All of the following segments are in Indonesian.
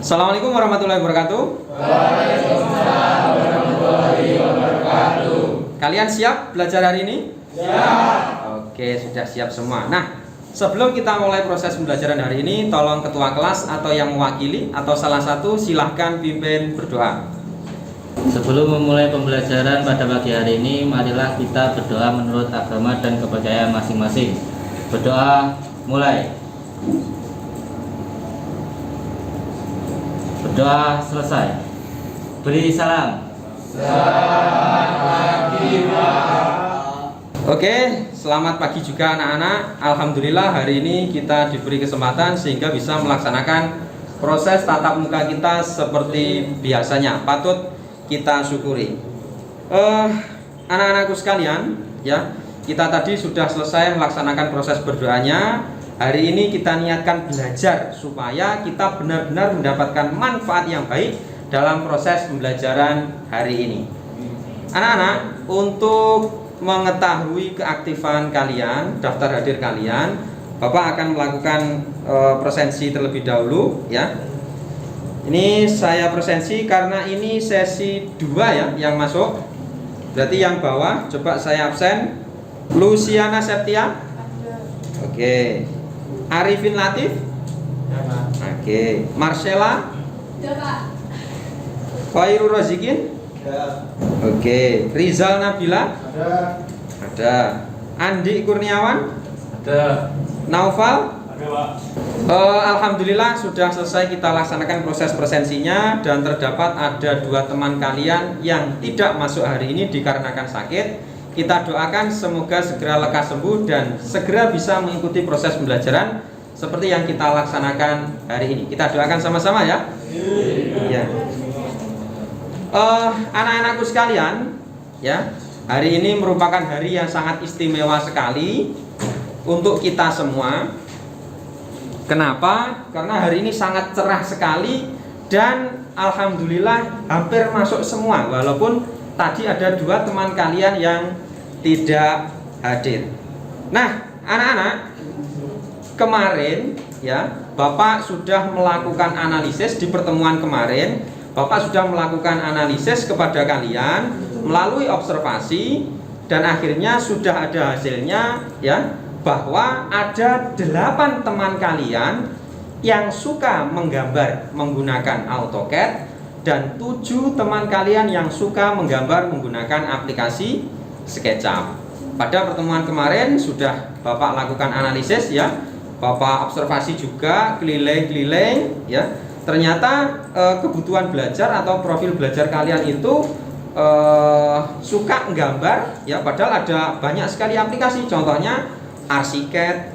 Assalamualaikum warahmatullahi wabarakatuh. Waalaikumsalam warahmatullahi wabarakatuh. Kalian siap belajar hari ini? Siap. Oke, sudah siap semua. Nah, sebelum kita mulai proses pembelajaran hari ini, tolong ketua kelas atau yang mewakili atau salah satu silahkan pimpin berdoa. Sebelum memulai pembelajaran pada pagi hari ini, marilah kita berdoa menurut agama dan kepercayaan masing-masing. Berdoa mulai. Berdoa selesai. Beri salam. Selamat pagi, Pak. Oke, selamat pagi juga anak-anak. Alhamdulillah hari ini kita diberi kesempatan sehingga bisa melaksanakan proses tatap muka kita seperti biasanya. Patut kita syukuri. Anak-anakku sekalian, ya, kita tadi sudah selesai melaksanakan proses berdoanya. Hari ini kita niatkan belajar supaya kita benar-benar mendapatkan manfaat yang baik dalam proses pembelajaran hari ini. Anak-anak, untuk mengetahui keaktifan kalian, daftar hadir kalian, Bapak akan melakukan presensi terlebih dahulu, ya. Ini saya presensi karena ini sesi 2 ya yang masuk. Berarti yang bawah coba saya absen. Luciana Septia. Oke. Arifin Latif. Oke. Marcella. Khairul Razikin. Oke. Rizal Nabila. Ada. Andi Kurniawan. Ada. Naufal. Ada, Pak. Alhamdulillah sudah selesai kita laksanakan proses presensinya dan terdapat ada 2 teman kalian yang tidak masuk hari ini dikarenakan sakit. Kita doakan semoga segera lekas sembuh dan segera bisa mengikuti proses pembelajaran seperti yang kita laksanakan hari ini. Kita doakan sama-sama ya. Ya. Anak-anakku sekalian, ya, hari ini merupakan hari yang sangat istimewa sekali untuk kita semua. Kenapa? Karena hari ini sangat cerah sekali dan alhamdulillah hampir masuk semua, walaupun tadi ada 2 teman kalian yang tidak hadir. Nah, anak-anak, kemarin ya, Bapak sudah melakukan analisis di pertemuan kemarin. Bapak sudah melakukan analisis kepada kalian melalui observasi dan akhirnya sudah ada hasilnya ya, bahwa ada 8 teman kalian yang suka menggambar menggunakan AutoCAD dan 7 teman kalian yang suka menggambar menggunakan aplikasi SketchUp. Pada pertemuan kemarin sudah Bapak lakukan analisis ya, Bapak observasi juga keliling-keliling ya. Ternyata kebutuhan belajar atau profil belajar kalian itu suka menggambar ya, padahal ada banyak sekali aplikasi, contohnya Archicad,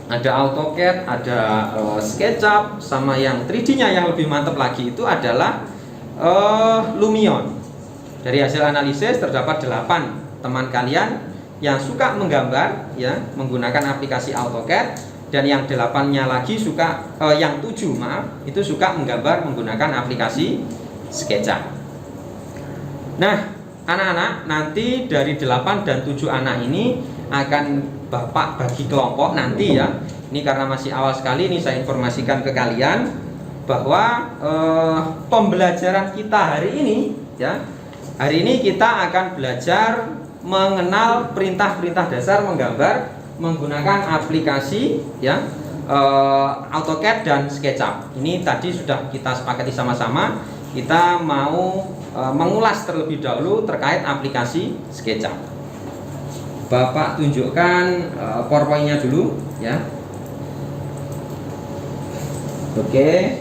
ada AutoCAD, ada SketchUp, sama yang 3D-nya yang lebih mantap lagi itu adalah Lumion. Dari hasil analisis terdapat 8 teman kalian yang suka menggambar ya menggunakan aplikasi AutoCAD dan yang 8-nya lagi suka yang 7 maaf itu suka menggambar menggunakan aplikasi SketchUp. Nah, anak-anak, nanti dari 8 dan 7 anak ini akan Bapak bagi kelompok nanti ya. Ini karena masih awal sekali, ini saya informasikan ke kalian bahwa pembelajaran kita hari ini ya. Hari ini kita akan belajar mengenal perintah-perintah dasar menggambar menggunakan aplikasi ya, AutoCAD dan SketchUp. Ini tadi sudah kita sepakati sama-sama. Kita mau mengulas terlebih dahulu terkait aplikasi SketchUp. Bapak tunjukkan PowerPoint-nya dulu ya. Oke.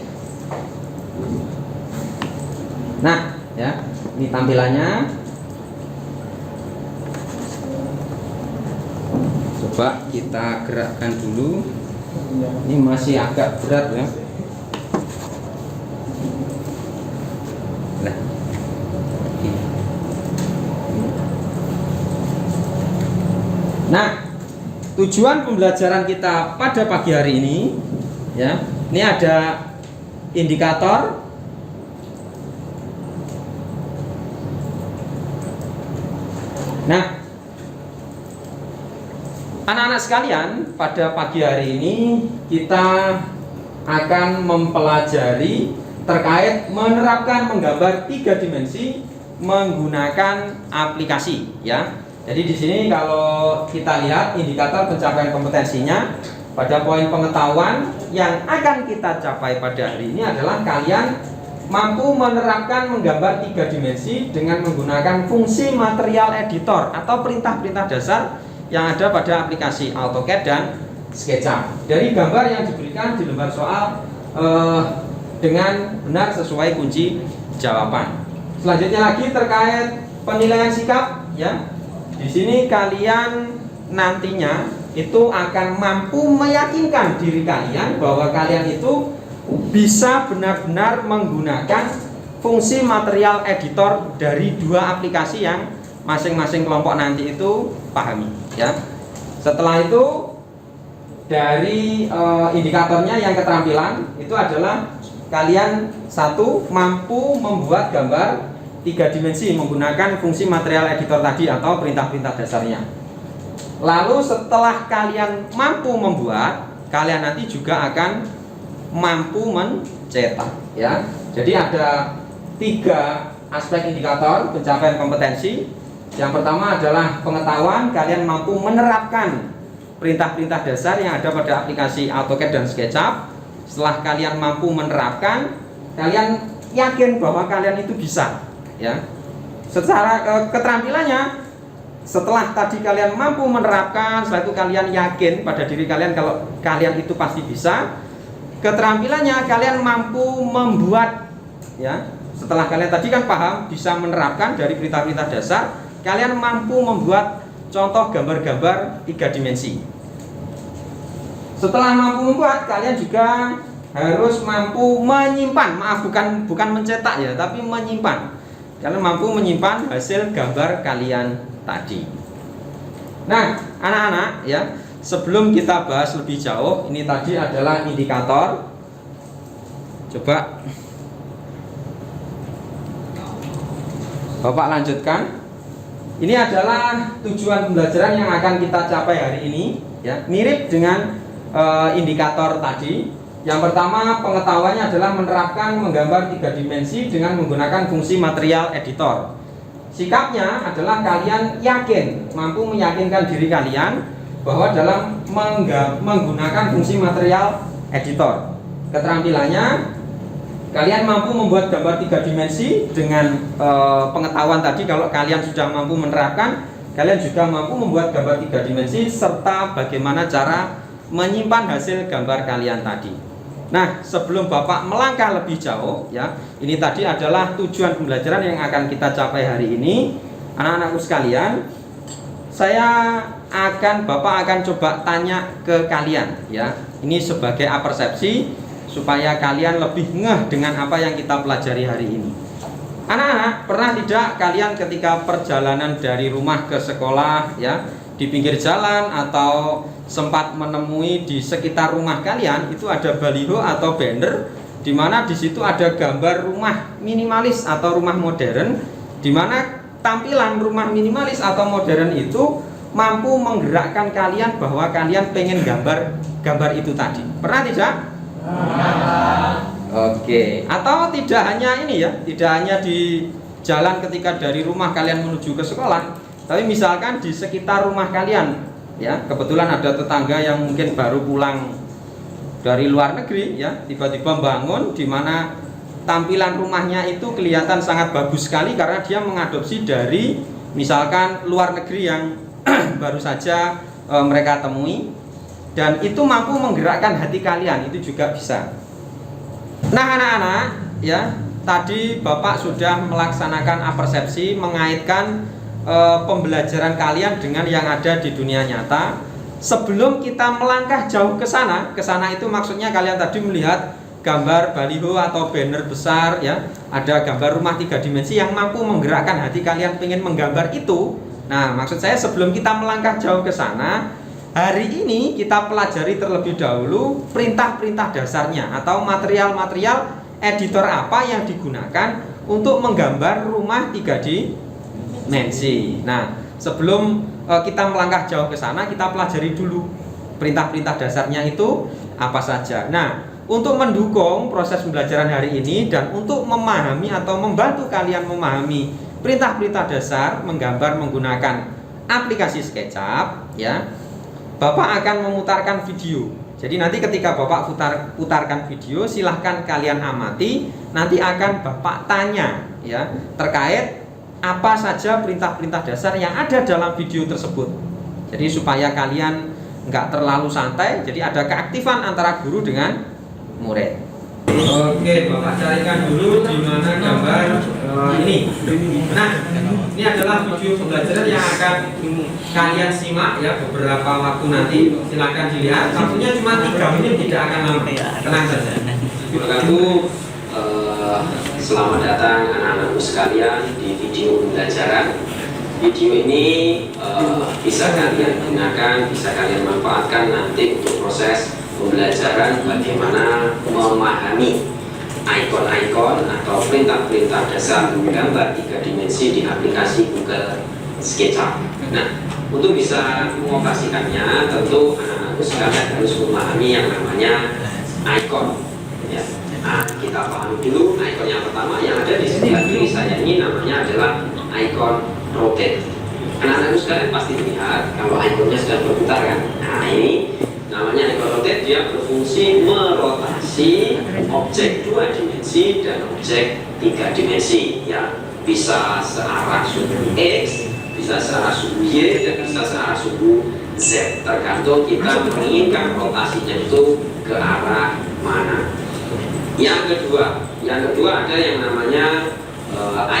Nah, ya, ini tampilannya. Coba kita gerakkan dulu. Ini masih agak berat ya. Nah. Nah, tujuan pembelajaran kita pada pagi hari ini ya. Ini ada indikator. Nah, anak-anak sekalian, pada pagi hari ini kita akan mempelajari terkait menerapkan menggambar 3 dimensi menggunakan aplikasi ya. Jadi di sini kalau kita lihat indikator pencapaian kompetensinya pada poin pengetahuan yang akan kita capai pada hari ini adalah kalian mampu menerapkan menggambar 3 dimensi dengan menggunakan fungsi material editor atau perintah-perintah dasar yang ada pada aplikasi AutoCAD dan SketchUp. Dari gambar yang diberikan di lembar soal dengan benar sesuai kunci jawaban. Selanjutnya lagi terkait penilaian sikap ya. Di sini kalian nantinya itu akan mampu meyakinkan diri kalian bahwa kalian itu bisa benar-benar menggunakan fungsi material editor dari 2 aplikasi yang masing-masing kelompok nanti itu pahami ya. Setelah itu dari indikatornya yang keterampilan itu adalah kalian satu mampu membuat gambar 3 dimensi menggunakan fungsi material editor tadi atau perintah-perintah dasarnya. Lalu setelah kalian mampu membuat, kalian nanti juga akan mampu mencetak ya. Jadi ada 3 aspek indikator pencapaian kompetensi. Yang pertama adalah pengetahuan, kalian mampu menerapkan perintah-perintah dasar yang ada pada aplikasi AutoCAD dan SketchUp. Setelah kalian mampu menerapkan, kalian yakin bahwa kalian itu bisa ya. Secara keterampilannya, setelah tadi kalian mampu menerapkan, setelah itu kalian yakin pada diri kalian kalau kalian itu pasti bisa. Keterampilannya kalian mampu membuat ya. Setelah kalian tadi kan paham bisa menerapkan dari perintah-perintah dasar, kalian mampu membuat contoh gambar-gambar 3 dimensi. Setelah mampu membuat, kalian juga harus mampu menyimpan, maaf bukan mencetak ya, tapi menyimpan. Kalian mampu menyimpan hasil gambar kalian tadi. Nah, anak-anak ya, sebelum kita bahas lebih jauh, ini tadi adalah indikator. Coba Bapak lanjutkan. Ini adalah tujuan pembelajaran yang akan kita capai hari ini ya. Mirip dengan indikator tadi. Yang pertama pengetahuannya adalah menerapkan menggambar 3 dimensi dengan menggunakan fungsi material editor. Sikapnya adalah kalian yakin, mampu meyakinkan diri kalian bahwa dalam menggunakan fungsi material editor. Keterampilannya kalian mampu membuat gambar 3 dimensi dengan pengetahuan tadi. Kalau kalian sudah mampu menerapkan, kalian juga mampu membuat gambar 3 dimensi serta bagaimana cara menyimpan hasil gambar kalian tadi. Nah, sebelum Bapak melangkah lebih jauh ya, ini tadi adalah tujuan pembelajaran yang akan kita capai hari ini. Anak-anakku sekalian, Bapak akan coba tanya ke kalian ya. Ini sebagai apersepsi supaya kalian lebih ngeh dengan apa yang kita pelajari hari ini. Anak-anak, pernah tidak kalian ketika perjalanan dari rumah ke sekolah ya, di pinggir jalan atau sempat menemui di sekitar rumah kalian itu ada baliho atau banner di mana di situ ada gambar rumah minimalis atau rumah modern, di mana tampilan rumah minimalis atau modern itu mampu menggerakkan kalian bahwa kalian pengen gambar itu tadi. Pernah tidak? Oke. Atau tidak hanya ini ya, tidak hanya di jalan ketika dari rumah kalian menuju ke sekolah, tapi misalkan di sekitar rumah kalian ya, kebetulan ada tetangga yang mungkin baru pulang dari luar negeri ya, tiba-tiba bangun di mana tampilan rumahnya itu kelihatan sangat bagus sekali karena dia mengadopsi dari misalkan luar negeri yang baru saja mereka temui, dan itu mampu menggerakkan hati kalian, itu juga bisa. Nah, anak-anak ya, tadi Bapak sudah melaksanakan apersepsi mengaitkan pembelajaran kalian dengan yang ada di dunia nyata. Sebelum kita melangkah jauh ke sana itu maksudnya kalian tadi melihat gambar baliho atau banner besar ya, ada gambar rumah 3 dimensi yang mampu menggerakkan hati kalian pengen menggambar itu. Nah, maksud saya sebelum kita melangkah jauh ke sana, hari ini kita pelajari terlebih dahulu perintah-perintah dasarnya atau material-material editor apa yang digunakan untuk menggambar rumah 3 dimensi. Nah, sebelum kita melangkah jauh ke sana, kita pelajari dulu perintah-perintah dasarnya itu apa saja. Nah, untuk mendukung proses pembelajaran hari ini dan untuk memahami atau membantu kalian memahami perintah-perintah dasar menggambar menggunakan aplikasi SketchUp, ya, Bapak akan memutarkan video. Jadi nanti ketika Bapak putarkan video, silahkan kalian amati. Nanti akan Bapak tanya, ya, terkait apa saja perintah-perintah dasar yang ada dalam video tersebut. Jadi supaya kalian nggak terlalu santai, jadi ada keaktifan antara guru dengan murid. Oke, Bapak carikan dulu di mana gambar ini. Nah, ini adalah video pembelajaran yang akan kalian simak ya beberapa waktu nanti. Silakan dilihat. Waktunya cuma 3 menit, tidak akan lama. Tenang saja. Selamat datang anak-anakku sekalian di video pembelajaran. Video ini bisa kalian gunakan, bisa kalian manfaatkan nanti untuk proses pembelajaran bagaimana memahami ikon-ikon atau perintah-perintah dasar menggambar 3 dimensi di aplikasi Google SketchUp. Nah, untuk bisa mengoperasikannya tentu anak-anakku sekalian harus memahami yang namanya ikon. Ya. Nah, kita pahami dulu ikon yang pertama yang ada di sebelah kiri saya ini namanya adalah ikon rotate. Anak-anakku sekalian pasti lihat kalau ikonnya sedang berputar kan. Nah, ini namanya ikon rotate, dia berfungsi merotasi objek 2 dimensi dan objek 3 dimensi ya, bisa searah suhu X, bisa searah suhu Y, dan bisa searah suhu Z, tergantung kita menginginkan rotasinya itu ke arah mana. Yang kedua ada yang namanya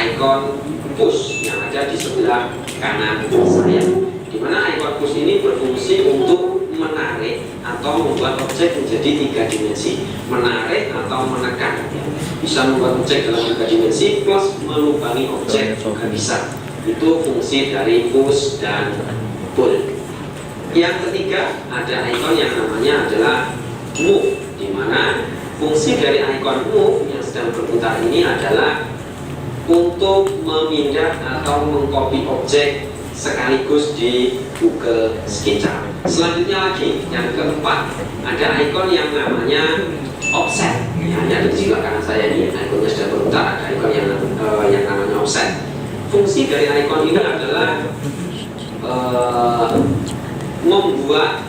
ikon push yang ada di sebelah kanan saya, di mana ikon push ini berfungsi untuk menarik atau membuat objek menjadi 3 dimensi, menarik atau menekan, bisa membuat objek dalam 3 dimensi plus melubangi objek juga bisa. Itu fungsi dari push dan pull. Yang ketiga ada ikon yang namanya adalah move, di mana fungsi dari ikon move yang sedang berputar ini adalah untuk memindah atau mengcopy objek sekaligus di Google SketchUp. Selanjutnya lagi, yang keempat, ada ikon yang namanya offset. Ini ada di sebelah kanan saya ini, ikonnya sudah berputar. Ada ikon yang namanya offset. Fungsi dari ikon ini adalah membuat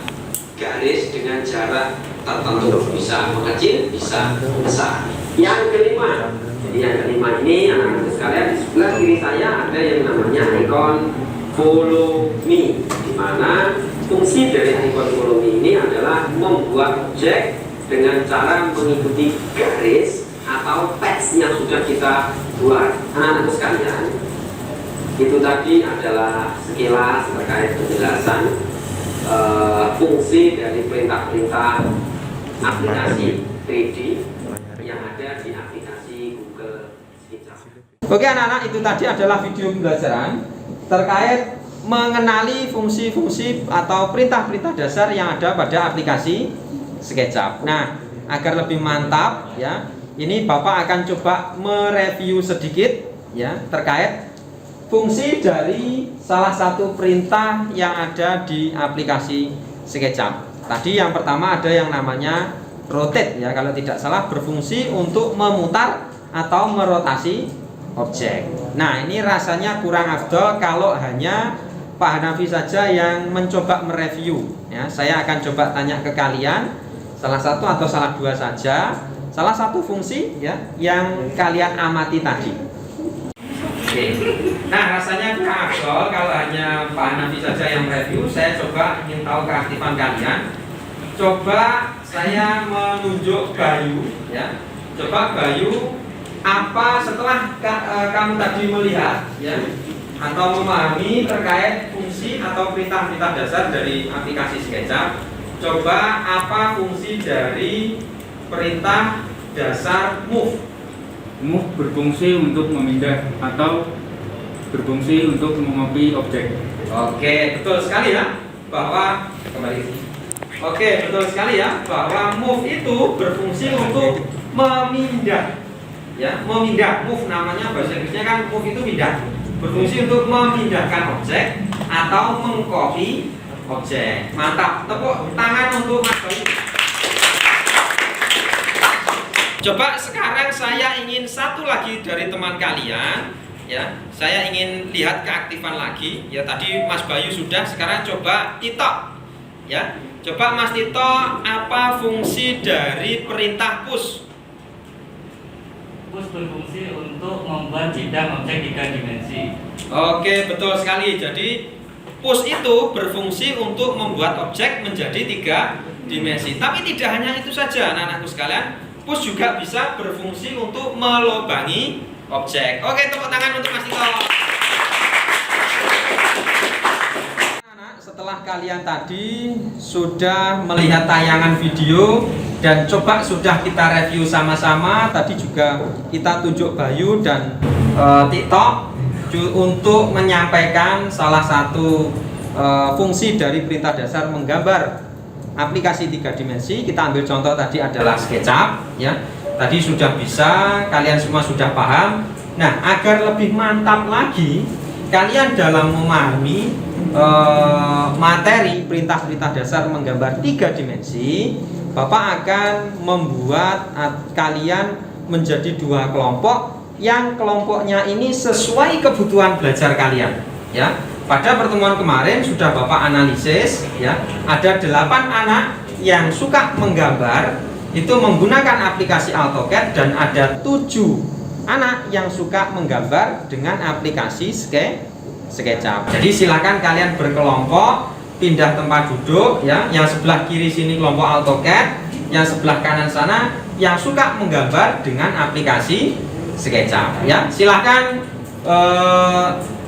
garis dengan jarak tertentu, bisa mengecil, bisa besar. Yang kelima, jadi yang kelima ini anak-anak sekalian, di sebelah kiri saya ada yang namanya ikon follow me, di mana fungsi dari ikon follow me ini adalah membuat objek dengan cara mengikuti garis atau teks yang sudah kita buat. Anak-anak sekalian, itu tadi adalah sekilas terkait penjelasan fungsi dari perintah-perintah aplikasi 3D yang ada di aplikasi Google SketchUp. Oke anak-anak, itu tadi adalah video pembelajaran terkait mengenali fungsi-fungsi atau perintah-perintah dasar yang ada pada aplikasi SketchUp. Nah, agar lebih mantap ya, ini Bapak akan coba mereview sedikit ya terkait fungsi dari salah satu perintah yang ada di aplikasi SketchUp. Tadi yang pertama ada yang namanya rotate ya, kalau tidak salah berfungsi untuk memutar atau merotasi objek. Nah, ini rasanya kurang afdol kalau hanya Pak Hanafi saja yang mencoba mereview ya. Saya akan coba tanya ke kalian salah satu atau salah dua saja, salah satu fungsi ya yang kalian amati tadi. Oke. Nah, rasanya kurang afdol kalau hanya Pak Hanafi saja yang mereview. Saya coba ingin tahu keaktifan kalian. Coba saya menunjuk Bayu ya. Coba Bayu, apa setelah kamu tadi melihat ya atau memahami terkait fungsi atau perintah-perintah dasar dari aplikasi SketchUp, coba apa fungsi dari perintah dasar move? Move berfungsi untuk memindah atau berfungsi untuk mengcopy objek. Oke, betul sekali ya bahwa kembali. Oke, betul sekali ya bahwa move itu berfungsi untuk memindah. Ya, memindah, move namanya bahasa Inggrisnya kan move itu pindah. Berfungsi untuk memindahkan objek atau mengcopy objek. Mantap, tepuk tangan untuk Mas Bayu. Coba sekarang saya ingin satu lagi dari teman kalian, ya. Saya ingin lihat keaktifan lagi. Ya, tadi Mas Bayu sudah, sekarang coba Tito. Ya. Coba Mas Tito, apa fungsi dari perintah push? Push berfungsi untuk membuat bidang objek 3 dimensi. Oke, betul sekali. Jadi push itu berfungsi untuk membuat objek menjadi 3 dimensi. Tapi tidak hanya itu saja, anak-anakku sekalian. Push juga bisa berfungsi untuk melobangi objek. Oke, tepuk tangan untuk Mas Tito. Anak, setelah kalian tadi sudah melihat tayangan video dan coba sudah kita review sama-sama, tadi juga kita tunjuk Bayu dan Tito untuk menyampaikan salah satu fungsi dari perintah dasar menggambar aplikasi 3 dimensi. Kita ambil contoh tadi adalah SketchUp, ya. Tadi sudah bisa, kalian semua sudah paham. Nah, agar lebih mantap lagi kalian dalam memahami materi perintah-perintah dasar menggambar 3 dimensi, Bapak akan membuat kalian menjadi 2 kelompok yang kelompoknya ini sesuai kebutuhan belajar kalian, ya. Pada pertemuan kemarin sudah Bapak analisis, ya, ada 8 anak yang suka menggambar itu menggunakan aplikasi AutoCAD dan ada 7 anak yang suka menggambar dengan aplikasi SketchUp. Jadi silakan kalian berkelompok, pindah tempat duduk, ya. Yang sebelah kiri sini kelompok AutoCAD, yang sebelah kanan sana yang suka menggambar dengan aplikasi SketchUp, ya. Silakan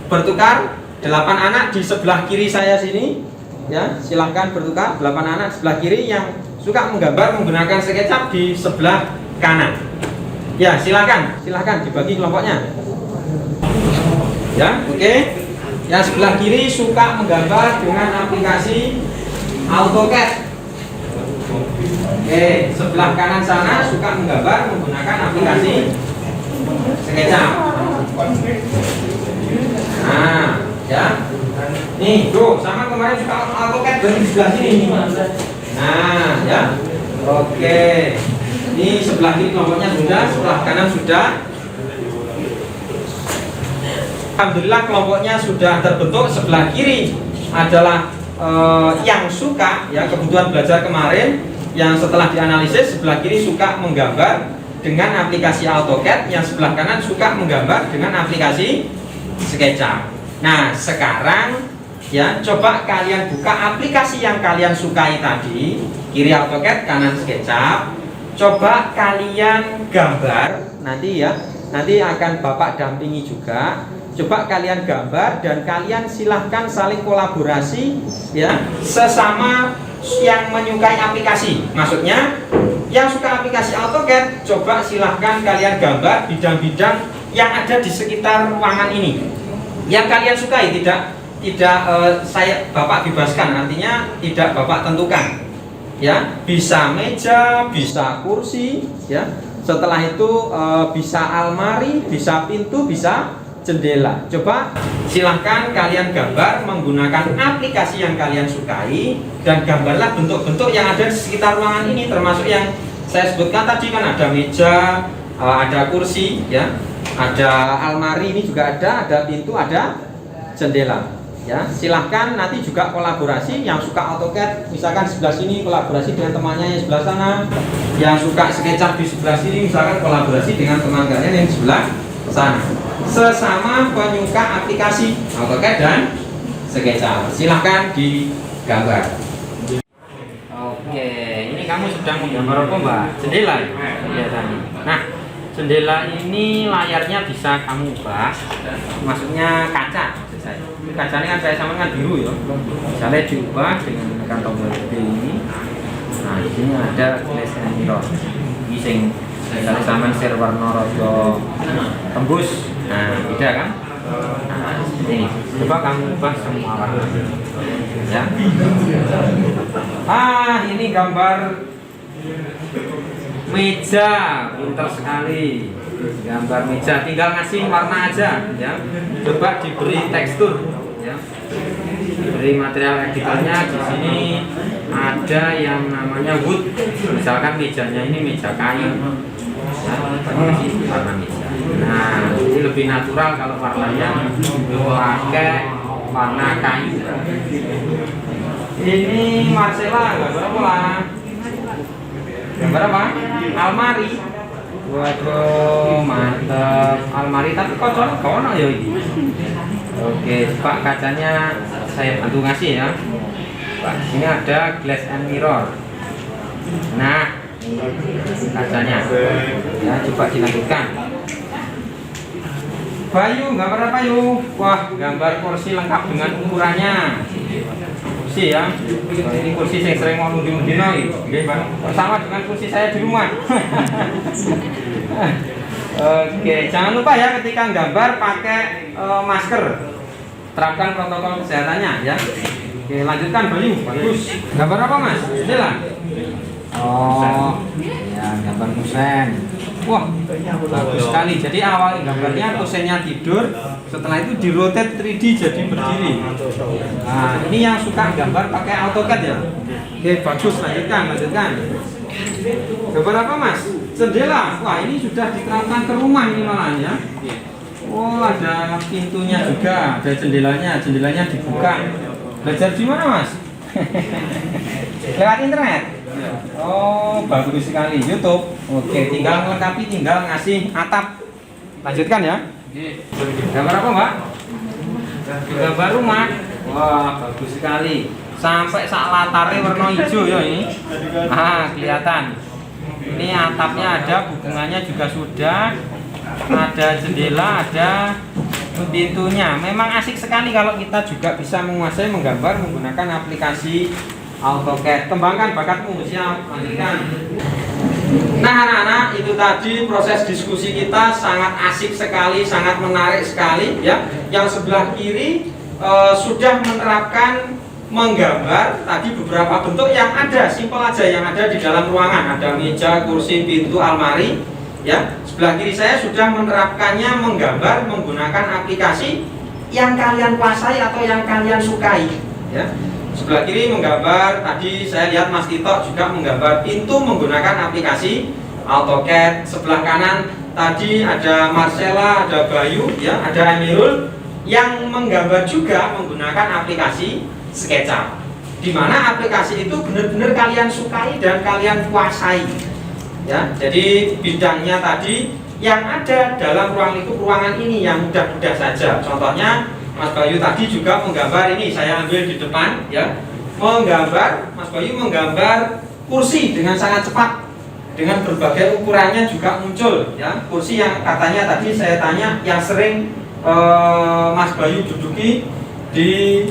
bertukar. 8 anak di sebelah kiri saya sini, ya, silahkan bertukar. 8 anak sebelah kiri yang suka menggambar menggunakan SketchUp di sebelah kanan. Ya, silahkan dibagi kelompoknya. Ya, oke. Yang sebelah kiri suka menggambar dengan aplikasi AutoCAD. Oke, sebelah kanan sana suka menggambar menggunakan aplikasi SketchUp. Nah, ya, nih tuh sama kemarin suka AutoCAD dari sebelah sini. Nah, ya, oke. Ini sebelah kiri kelompoknya sudah, sebelah kanan sudah. Alhamdulillah kelompoknya sudah terbentuk. Sebelah kiri adalah yang suka, ya, kebutuhan belajar kemarin yang setelah dianalisis. Sebelah kiri suka menggambar dengan aplikasi AutoCAD, yang sebelah kanan suka menggambar dengan aplikasi SketchUp. Nah, sekarang, ya, coba kalian buka aplikasi yang kalian sukai tadi, kiri AutoCAD, kanan SketchUp. Coba kalian gambar nanti, ya. Nanti akan Bapak dampingi juga. Coba kalian gambar dan kalian silahkan saling kolaborasi, ya, sesama yang menyukai aplikasi. Maksudnya, yang suka aplikasi AutoCAD, coba silahkan kalian gambar bidang-bidang yang ada di sekitar ruangan ini. Yang kalian sukai, tidak saya Bapak bebaskan, artinya tidak Bapak tentukan, ya. Bisa meja, bisa kursi, ya. Setelah itu bisa almari, bisa pintu, bisa jendela. Coba silahkan kalian gambar menggunakan aplikasi yang kalian sukai dan gambarlah bentuk-bentuk yang ada di sekitar ruangan ini, termasuk yang saya sebutkan tadi kan, ada meja, ada kursi, ya. Ada almari, ini juga ada pintu, ada jendela, ya. Silahkan nanti juga kolaborasi. Yang suka AutoCAD misalkan sebelah sini kolaborasi dengan temannya yang sebelah sana, yang suka SketchUp di sebelah sini misalkan kolaborasi dengan teman kalian yang sebelah sana, sesama penyuka aplikasi AutoCAD dan SketchUp. Silahkan digambar. Oke, ini kamu sedang menggambar apa, Mbak? Jendela ya? Kelihatannya. Nah, jendela ini layarnya bisa kamu ubah, maksudnya kaca. Kacanya kan saya samakan biru, ya. Misalnya diubah dengan menekan tombol B ini. Nah, di sini ada glass and mirror. Ini sing misalnya sama share warna rojo tembus. Nah, beda kan? Nah, ini coba kamu ubah semua warna, ya. Ini gambar meja, pintar sekali. Gambar meja, tinggal ngasih warna aja, ya. Coba diberi tekstur, ya. Diberi material editornya. Di sini ada yang namanya wood. Misalkan mejanya ini meja kayu. Warna meja. Nah, ini lebih natural kalau warnanya pakai warna kayu. Ini Marcella, gambar apa lah? Gambar apa? Almari. Waduh, mantap. Almari tapi kocok kono ya ini. Oke, Pak, kacanya saya bantu ngasih ya. Pak, sini ada glass and mirror. Nah, kacanya. Ya, coba dilanjutkan. Bayu, gambar apa Bayu? Wah, gambar kursi lengkap dengan ukurannya. Kursi ya. Oh, ini kursi saya sering mau undi-undi sama dengan kursi saya di rumah. Oke, jangan lupa ya ketika gambar pakai masker. Terapkan protokol kesehatannya ya. Oke, lanjutkan Bayu. Bagus. Gambar apa Mas? Jendela. Oh, ya gambar kusen. Wah, bagus sekali. Jadi awal gambarnya kusennya tidur, setelah itu dirotate 3D jadi berdiri. Nah, ini yang suka gambar pakai AutoCAD ya. Oke, bagus. Lanjutkan. Gambar apa Mas? Jendela. Wah, ini sudah diterapkan ke rumah ini malah ya. Oh, ada pintunya juga, ada jendelanya dibuka. Belajar di mana Mas? Lewat internet. Oh, bagus sekali. YouTube. Oke, tinggal melengkapi, tinggal ngasih atap. Lanjutkan ya. Gambar apa Mbak? Gambar rumah. Wah, bagus sekali. Sampai sak latarnya warna hijau ya ini. Ah, kelihatan. Ini atapnya ada, hubungannya juga sudah. Ada jendela, ada pintunya. Memang asik sekali kalau kita juga bisa menguasai menggambar menggunakan aplikasi AutoCAD. Kembangkan bakatmu, siap. Lanjutkan. Nah anak-anak, itu tadi proses diskusi kita sangat asik sekali, sangat menarik sekali ya. Yang sebelah kiri sudah menerapkan menggambar tadi beberapa bentuk yang ada, simpel aja yang ada di dalam ruangan. Ada meja, kursi, pintu, almari ya. Sebelah kiri saya sudah menerapkannya menggambar menggunakan aplikasi yang kalian kuasai atau yang kalian sukai ya. Sebelah kiri menggambar, tadi saya lihat Mas Tito juga menggambar pintu menggunakan aplikasi AutoCAD. Sebelah kanan tadi ada Marcella, ada Bayu ya, ada Amirul yang menggambar juga menggunakan aplikasi SketchUp, di mana aplikasi itu benar-benar kalian sukai dan kalian kuasai ya. Jadi bidangnya tadi yang ada dalam ruang lingkup ruangan ini yang mudah-mudah saja. Contohnya Mas Bayu tadi juga menggambar ini, saya ambil di depan ya. Menggambar, Mas Bayu menggambar kursi dengan sangat cepat, dengan berbagai ukurannya juga muncul ya. Kursi yang katanya tadi saya tanya yang sering Mas Bayu duduki di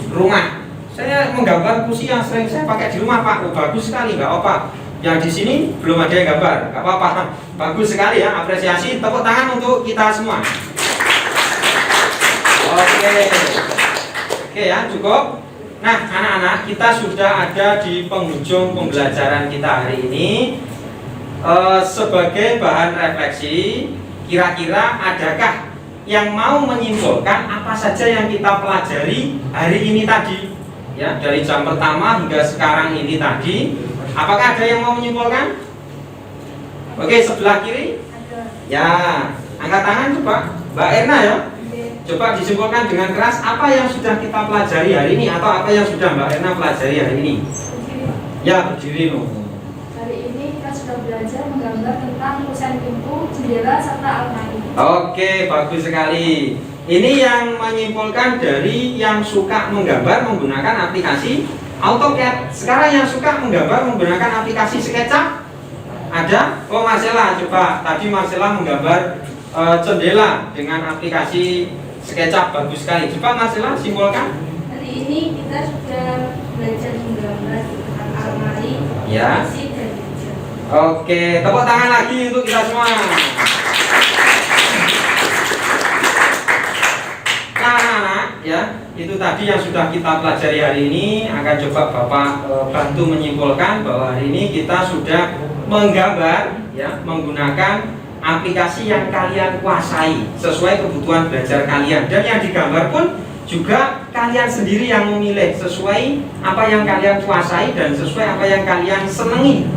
rumah. Saya menggambar kursi yang sering saya pakai di rumah Pak. Oh, bagus sekali, nggak apa. Yang di sini belum ada yang gambar, nggak apa-apa. Bagus sekali ya, apresiasi, tepuk tangan untuk kita semua. Oke ya, cukup. Nah anak-anak, kita sudah ada di penghujung pembelajaran kita hari ini. Sebagai bahan refleksi, kira-kira adakah yang mau menyimpulkan apa saja yang kita pelajari hari ini tadi ya, dari jam pertama hingga sekarang ini tadi? Apakah ada yang mau menyimpulkan? Oke, sebelah kiri ya, angkat tangan coba Mbak Erna ya. Coba disimpulkan dengan keras apa yang sudah kita pelajari hari ini atau apa yang sudah Mbak Erna pelajari hari ini. Ya, berdiri loh. Hari ini kita sudah belajar menggambar tentang kusen pintu, jendela, serta almari. Oke, bagus sekali. Ini yang menyimpulkan dari yang suka menggambar menggunakan aplikasi AutoCAD. Sekarang yang suka menggambar menggunakan aplikasi SketchUp ada? Oh, Marcella, coba. Tadi Marcella menggambar jendela dengan aplikasi SketchUp, bagus sekali. Coba Marcella simpulkan. Hari ini kita sudah belajar menggambar tentang almari, Ya. kursi, dan meja. Oke, tepuk tangan lagi untuk kita semua. Nah, ya, itu tadi yang sudah kita pelajari hari ini. Akan coba Bapak bantu menyimpulkan bahwa hari ini kita sudah menggambar ya, menggunakan aplikasi yang kalian kuasai sesuai kebutuhan belajar kalian, dan yang digambar pun juga kalian sendiri yang memilih sesuai apa yang kalian kuasai dan sesuai apa yang kalian senangi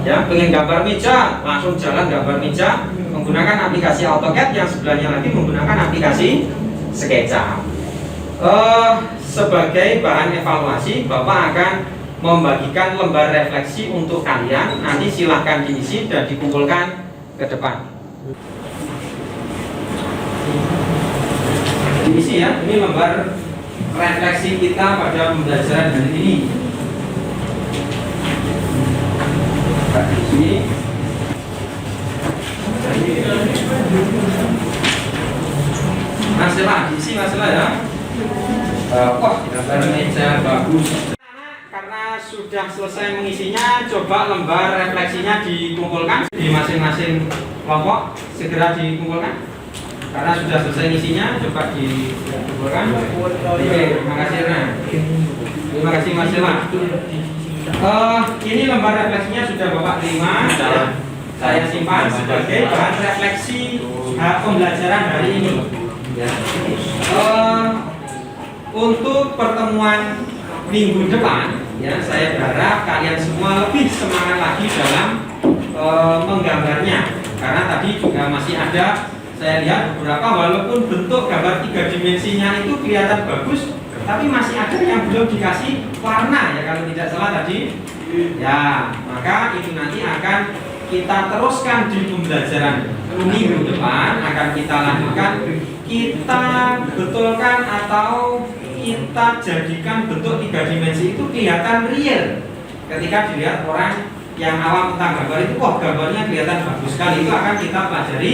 ya. Pengen gambar meja, langsung jalan gambar meja. menggunakan aplikasi AutoCAD, yang sebelahnya lagi menggunakan aplikasi SketchUp. Sebagai bahan evaluasi, Bapak akan membagikan lembar refleksi untuk kalian. Nanti silahkan diisi dan dikumpulkan ke depan. Diisi ya, ini lembar refleksi kita pada pembelajaran hari ini. Kita diisi. Masalah diisi masalah ya. Wah, gambar meja bagus. Karena sudah selesai mengisinya, coba lembar refleksinya dikumpulkan di masing-masing kelompok, segera dikumpulkan. Karena sudah selesai mengisinya, coba dikumpulkan. Oke, terima kasih Rena. Terima kasih Mas Ilma. Ini lembar refleksinya sudah Bapak terima. Saya simpan sebagai bahan refleksi pembelajaran hari ini. Untuk pertemuan minggu depan, ya, saya berharap kalian semua lebih semangat lagi dalam menggambarnya. Karena tadi juga masih ada, saya lihat beberapa, walaupun bentuk gambar 3 dimensinya itu kelihatan bagus, tapi masih ada yang belum dikasih warna, ya kalau tidak salah tadi. Ya, maka itu nanti akan kita teruskan di pembelajaran minggu depan, akan kita lanjutkan. Kita betulkan atau kita jadikan bentuk 3 dimensi itu kelihatan real. Ketika dilihat orang yang awam tentang gambar itu, wah gambarnya kelihatan bagus sekali. Itu akan kita pelajari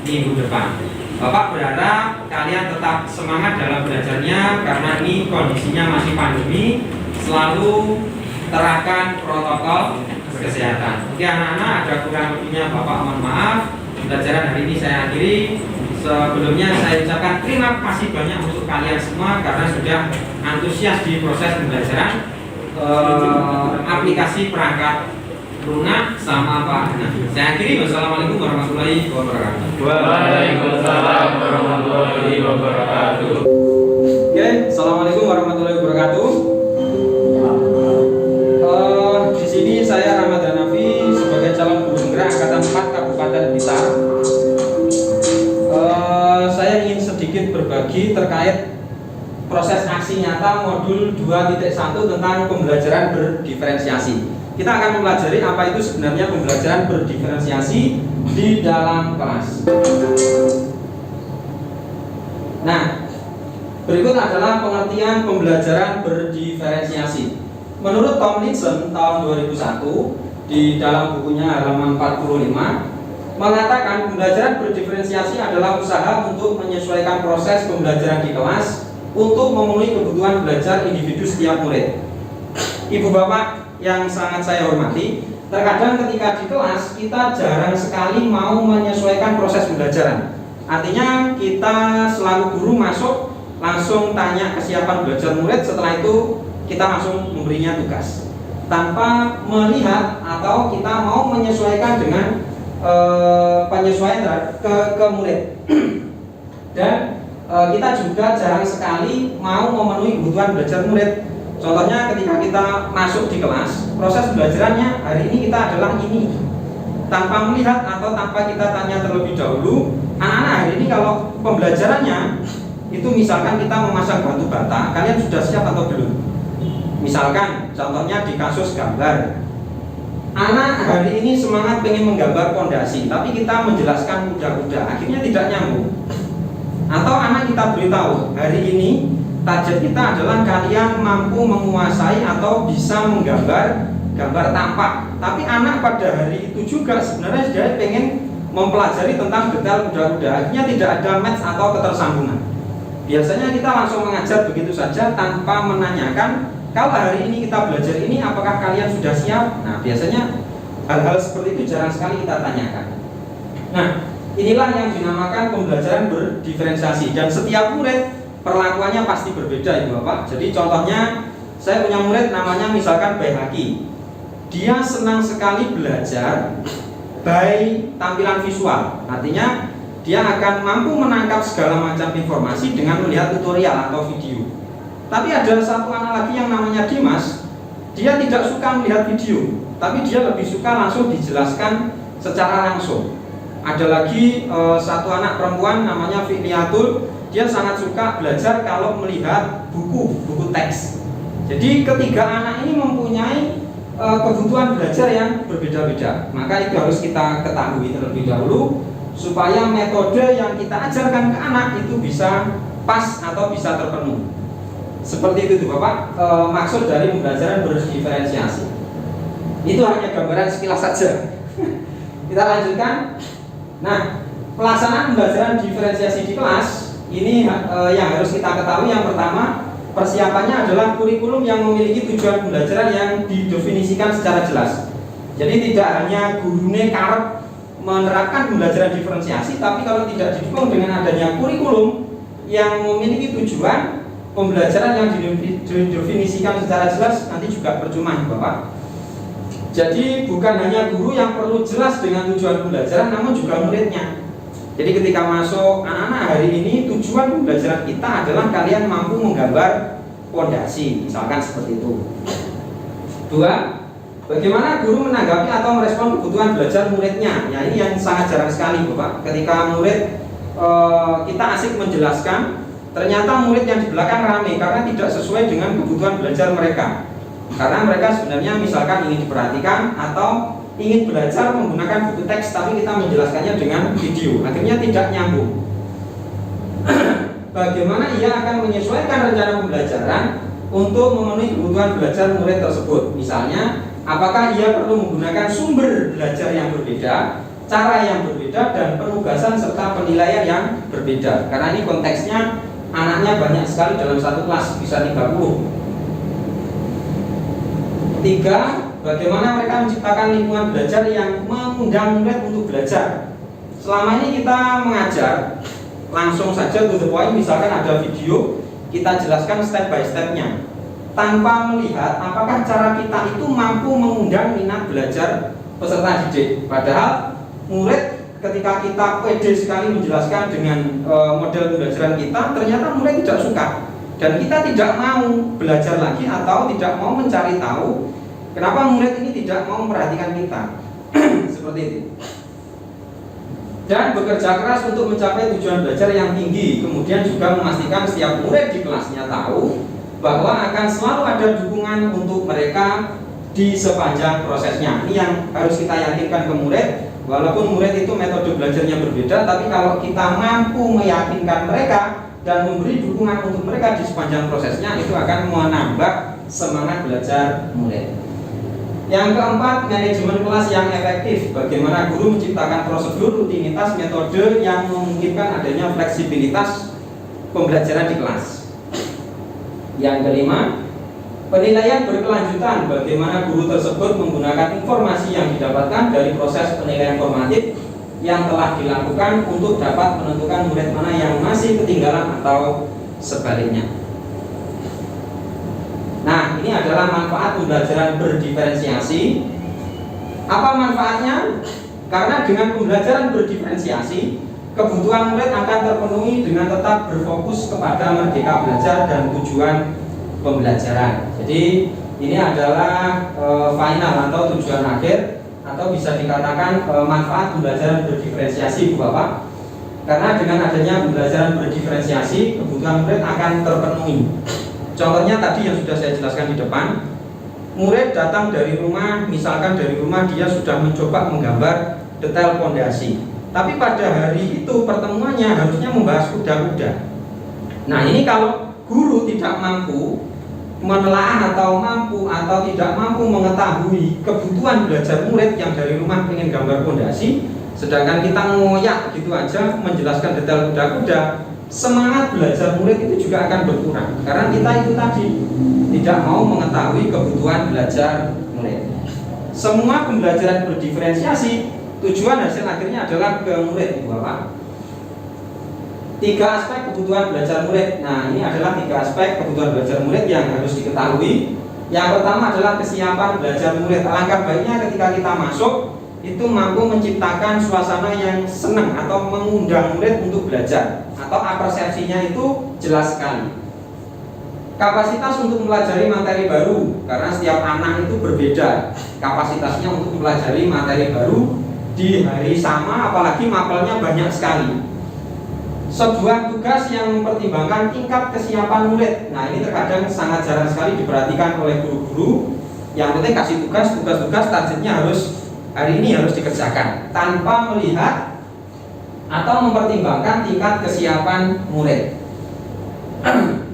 minggu depan. Bapak berharap kalian tetap semangat dalam belajarnya, karena ini kondisinya masih pandemi. Selalu terapkan protokol kesehatan. Oke anak-anak, ada kurang lebihnya Bapak mohon maaf. Pembelajaran hari ini saya akhiri. Sebelumnya saya ucapkan terima kasih banyak untuk kalian semua karena sudah antusias di proses pembelajaran aplikasi perangkat lunak sama Pak. Nah, saya akhiri. Wassalamualaikum warahmatullahi wabarakatuh. Waalaikumsalam warahmatullahi wabarakatuh. Oke, assalamualaikum warahmatullahi wabarakatuh. Di sini saya Ahmad Hanafi sebagai calon guru penggerak angkatan 4 Kabupaten Blitar. Saya ingin sedikit berbagi terkait proses aksi nyata modul 2.1 tentang pembelajaran berdiferensiasi. Kita akan mempelajari apa itu sebenarnya pembelajaran berdiferensiasi di dalam kelas. Nah, berikut adalah pengertian pembelajaran berdiferensiasi. Menurut Tomlinson tahun 2001 di dalam bukunya halaman 45 mengatakan pembelajaran berdiferensiasi adalah usaha untuk menyesuaikan proses pembelajaran di kelas untuk memenuhi kebutuhan belajar individu setiap murid. Ibu bapak yang sangat saya hormati, terkadang ketika di kelas kita jarang sekali mau menyesuaikan proses pembelajaran. Artinya kita selalu guru masuk langsung tanya kesiapan belajar murid, setelah itu kita langsung memberinya tugas tanpa melihat atau kita mau menyesuaikan dengan penyesuaian ke murid. Dan kita juga jarang sekali mau memenuhi kebutuhan belajar murid. Contohnya ketika kita masuk di kelas, proses belajarannya hari ini kita adalah ini, tanpa melihat atau tanpa kita tanya terlebih dahulu. Anak-anak hari ini kalau pembelajarannya itu misalkan kita memasang batu bata, kalian sudah siap atau belum? Misalkan contohnya di kasus gambar, anak hari ini semangat pengen menggambar pondasi, tapi kita menjelaskan kuda-kuda, akhirnya tidak nyambung. Atau anak kita beritahu, hari ini target kita adalah kalian mampu menguasai atau bisa menggambar gambar tampak. Tapi anak pada hari itu juga sebenarnya dia pengen mempelajari tentang detail kuda-kuda, akhirnya tidak ada match atau ketersambungan. Biasanya kita langsung mengajar begitu saja tanpa menanyakan, kalau hari ini kita belajar ini, apakah kalian sudah siap? Nah, biasanya hal-hal seperti itu jarang sekali kita tanyakan. Nah, inilah yang dinamakan pembelajaran berdiferensiasi. Dan setiap murid perlakuannya pasti berbeda, Ibu Bapak. Jadi contohnya, saya punya murid namanya misalkan Bayhaki. Dia senang sekali belajar by tampilan visual. Artinya, dia akan mampu menangkap segala macam informasi dengan melihat tutorial atau video. Tapi ada satu anak lagi yang namanya Dimas, dia tidak suka melihat video, tapi dia lebih suka langsung dijelaskan secara langsung. Ada lagi satu anak perempuan namanya Fikriatul, dia sangat suka belajar kalau melihat buku teks. Jadi ketiga anak ini mempunyai kebutuhan belajar yang berbeda-beda. Maka itu harus kita ketahui terlebih dahulu supaya metode yang kita ajarkan ke anak itu bisa pas atau bisa terpenuhi. Seperti itu Bapak, maksud dari pembelajaran berdiferensiasi. Itu hanya gambaran sekilas saja. Kita lanjutkan. Nah, pelaksanaan pembelajaran diferensiasi di kelas ini yang harus kita ketahui. Yang pertama, persiapannya adalah kurikulum yang memiliki tujuan pembelajaran yang didefinisikan secara jelas. Jadi tidak hanya gurune karep menerapkan pembelajaran diferensiasi, tapi kalau tidak didukung dengan adanya kurikulum yang memiliki tujuan pembelajaran yang didefinisikan secara jelas, nanti juga percuma Bapak. Jadi bukan hanya guru yang perlu jelas dengan tujuan pembelajaran, namun juga muridnya. Jadi ketika masuk anak-anak hari ini, tujuan pembelajaran kita adalah kalian mampu menggambar fondasi, misalkan seperti itu. Dua, bagaimana guru menanggapi atau merespon kebutuhan belajar muridnya? Ya ini yang sangat jarang sekali Bapak. Ketika murid kita asik menjelaskan, ternyata murid yang di belakang ramai karena tidak sesuai dengan kebutuhan belajar mereka. Karena mereka sebenarnya misalkan ingin diperhatikan atau ingin belajar menggunakan buku teks, tapi kita menjelaskannya dengan video, akhirnya tidak nyambung. Bagaimana ia akan menyesuaikan rencana pembelajaran untuk memenuhi kebutuhan belajar murid tersebut? Misalnya, apakah ia perlu menggunakan sumber belajar yang berbeda, cara yang berbeda, dan penugasan serta penilaian yang berbeda? Karena ini konteksnya anaknya banyak sekali dalam satu kelas, bisa 30. Tiga, bagaimana mereka menciptakan lingkungan belajar yang mengundang murid untuk belajar? Selama ini kita mengajar langsung saja to the point, misalkan ada video, kita jelaskan step by stepnya tanpa melihat apakah cara kita itu mampu mengundang minat belajar peserta didik. Padahal murid ketika kita pede sekali menjelaskan dengan model pembelajaran kita, ternyata murid tidak suka. Dan kita tidak mau belajar lagi atau tidak mau mencari tahu kenapa murid ini tidak mau memperhatikan kita. Seperti itu. Dan bekerja keras untuk mencapai tujuan belajar yang tinggi. Kemudian juga memastikan setiap murid di kelasnya tahu bahwa akan selalu ada dukungan untuk mereka di sepanjang prosesnya. Ini yang harus kita yakinkan ke murid. Walaupun murid itu metode belajarnya berbeda, tapi kalau kita mampu meyakinkan mereka dan memberi dukungan untuk mereka di sepanjang prosesnya, itu akan menambah semangat belajar murid. Yang keempat, manajemen kelas yang efektif. Bagaimana guru menciptakan prosedur, rutinitas, metode yang memungkinkan adanya fleksibilitas pembelajaran di kelas. Yang kelima, penilaian berkelanjutan. Bagaimana guru tersebut menggunakan informasi yang didapatkan dari proses penilaian formatif yang telah dilakukan untuk dapat menentukan murid mana yang masih ketinggalan atau sebaliknya. Nah, ini adalah manfaat pembelajaran berdiferensiasi. Apa manfaatnya? Karena dengan pembelajaran berdiferensiasi, kebutuhan murid akan terpenuhi dengan tetap berfokus kepada merdeka belajar dan tujuan pembelajaran. Jadi, ini adalah final atau tujuan akhir, atau bisa dikatakan manfaat pembelajaran berdiferensiasi, Bu Bapak. Karena dengan adanya pembelajaran berdiferensiasi, kebutuhan murid akan terpenuhi. Contohnya tadi yang sudah saya jelaskan di depan, murid datang dari rumah, misalkan dari rumah dia sudah mencoba menggambar detail fondasi, tapi pada hari itu pertemuannya harusnya membahas kuda-kuda. Nah, ini kalau guru tidak mampu menelaah atau tidak mampu mengetahui kebutuhan belajar murid yang dari rumah ingin gambar fondasi, sedangkan kita ngoyak gitu aja menjelaskan detail kuda-kuda, semangat belajar murid itu juga akan berkurang. Karena kita itu tadi tidak mau mengetahui kebutuhan belajar murid. Semua pembelajaran berdiferensiasi, tujuan hasil akhirnya adalah ke murid, Bapak. 3 aspek kebutuhan belajar murid. Nah, ini adalah 3 aspek kebutuhan belajar murid yang harus diketahui. Yang pertama adalah kesiapan belajar murid. Alangkah baiknya ketika kita masuk itu mampu menciptakan suasana yang senang atau mengundang murid untuk belajar, atau persepsinya itu jelas sekali. Kapasitas untuk mempelajari materi baru, karena setiap anak itu berbeda kapasitasnya untuk mempelajari materi baru di hari sama, apalagi mapelnya banyak sekali. Sebuah tugas yang mempertimbangkan tingkat kesiapan murid. Nah, ini terkadang sangat jarang sekali diperhatikan oleh guru-guru. Yang penting kasih tugas targetnya harus hari ini harus dikerjakan tanpa melihat atau mempertimbangkan tingkat kesiapan murid.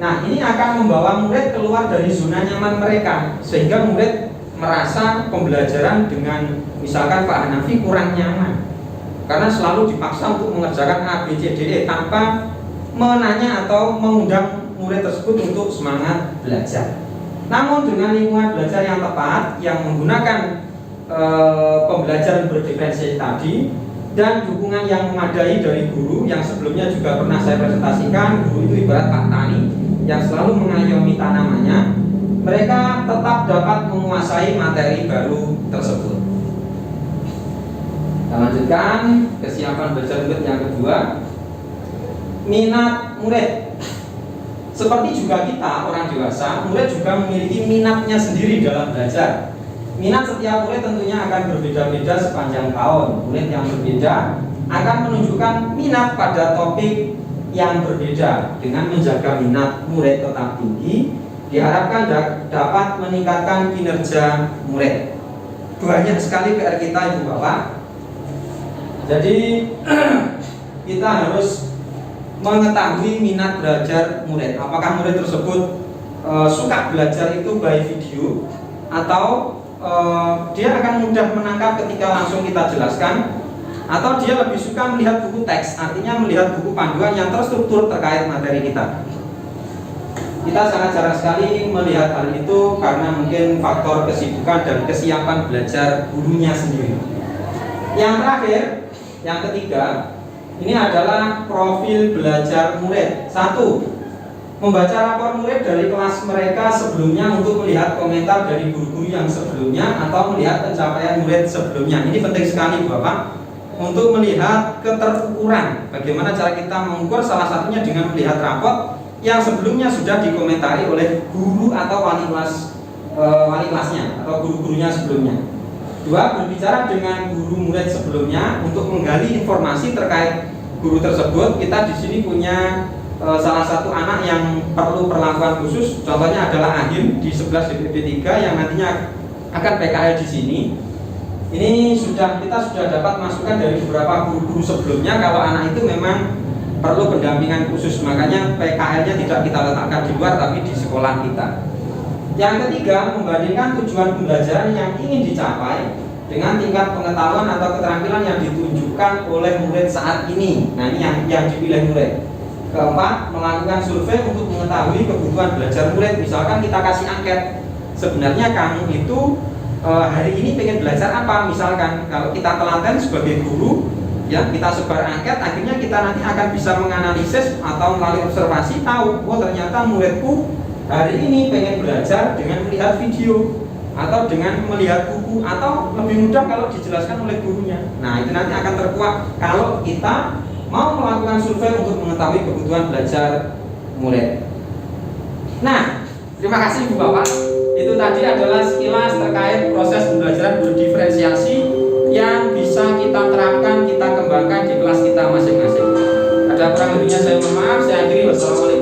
Nah, ini akan membawa murid keluar dari zona nyaman mereka, sehingga murid merasa pembelajaran dengan misalkan Pak Hanafi kurang nyaman karena selalu dipaksa untuk mengerjakan A, B, C, D, E tanpa menanya atau mengundang murid tersebut untuk semangat belajar. Namun dengan lingkungan belajar yang tepat, yang menggunakan pembelajaran berdiferensiasi tadi dan dukungan yang memadai dari guru yang sebelumnya juga pernah saya presentasikan, guru itu ibarat Pak Tani yang selalu mengayomi tanamannya, mereka tetap dapat menguasai materi baru tersebut. Kita lanjutkan kesiapan belajar murid yang kedua, minat murid. Seperti juga kita orang dewasa, murid juga memiliki minatnya sendiri dalam belajar. Minat setiap murid tentunya akan berbeda-beda sepanjang tahun. Murid yang berbeda akan menunjukkan minat pada topik yang berbeda. Dengan menjaga minat murid tetap tinggi, diharapkan dapat meningkatkan kinerja murid. Banyak sekali PR kita, Ibu Bapak. Jadi kita harus mengetahui minat belajar murid. Apakah murid tersebut suka belajar itu by video, atau dia akan mudah menangkap ketika langsung kita jelaskan, atau dia lebih suka melihat buku teks, artinya melihat buku panduan yang terstruktur terkait materi kita. Kita sangat jarang sekali melihat hal itu karena mungkin faktor kesibukan dan kesiapan belajar gurunya sendiri. Yang terakhir, yang ketiga, ini adalah profil belajar murid. 1. Membaca rapor murid dari kelas mereka sebelumnya untuk melihat komentar dari guru-guru yang sebelumnya atau melihat pencapaian murid sebelumnya. Ini penting sekali Bapak, untuk melihat keterukuran. Bagaimana cara kita mengukur? Salah satunya dengan melihat rapor yang sebelumnya sudah dikomentari oleh guru atau wali kelasnya atau guru-gurunya sebelumnya. 2. Berbicara dengan guru murid sebelumnya untuk menggali informasi terkait guru tersebut. Kita di sini punya salah satu anak yang perlu perlakuan khusus. Contohnya adalah Ahim di 11 DPP 3 yang nantinya akan PKL di sini. Ini kita sudah dapat masukan dari beberapa guru-guru sebelumnya kalau anak itu memang perlu pendampingan khusus. Makanya PKL-nya tidak kita letakkan di luar tapi di sekolah kita. Yang ketiga, membandingkan tujuan pembelajaran yang ingin dicapai dengan tingkat pengetahuan atau keterampilan yang ditunjukkan oleh murid saat ini. Nah, ini yang dipilih murid. Keempat, melakukan survei untuk mengetahui kebutuhan belajar murid. Misalkan kita kasih angket, sebenarnya kamu itu hari ini pengen belajar apa? Misalkan kalau kita telaten sebagai guru, ya kita sebar angket, akhirnya kita nanti akan bisa menganalisis atau melalui observasi tahu, oh ternyata muridku hari ini pengen belajar dengan melihat video atau dengan melihat buku, atau lebih mudah kalau dijelaskan oleh gurunya. Nah, itu nanti akan terkuak kalau kita mau melakukan survei untuk mengetahui kebutuhan belajar murid. Nah, terima kasih Ibu Bapak. Itu tadi adalah sekilas terkait proses pembelajaran berdiferensiasi yang bisa kita terapkan, kita kembangkan di kelas kita masing-masing. Ada kurang lebihnya saya mohon maaf. Saya akhiri. Wassalamualaikum.